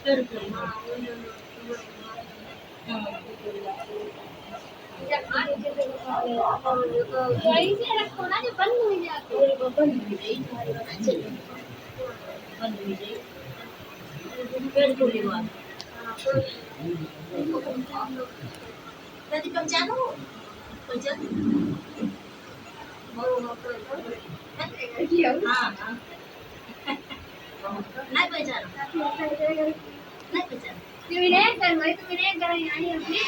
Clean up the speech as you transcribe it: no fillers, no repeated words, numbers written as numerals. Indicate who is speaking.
Speaker 1: ऐसे रखो ना जो बंद हो जाते हैं वो बंद हो जाए बंद हो जाए पेड़ को लेवा tadi pemjano pemjano mau naik pemjano naik pemjano tu ini kan, itu ini kan yang ini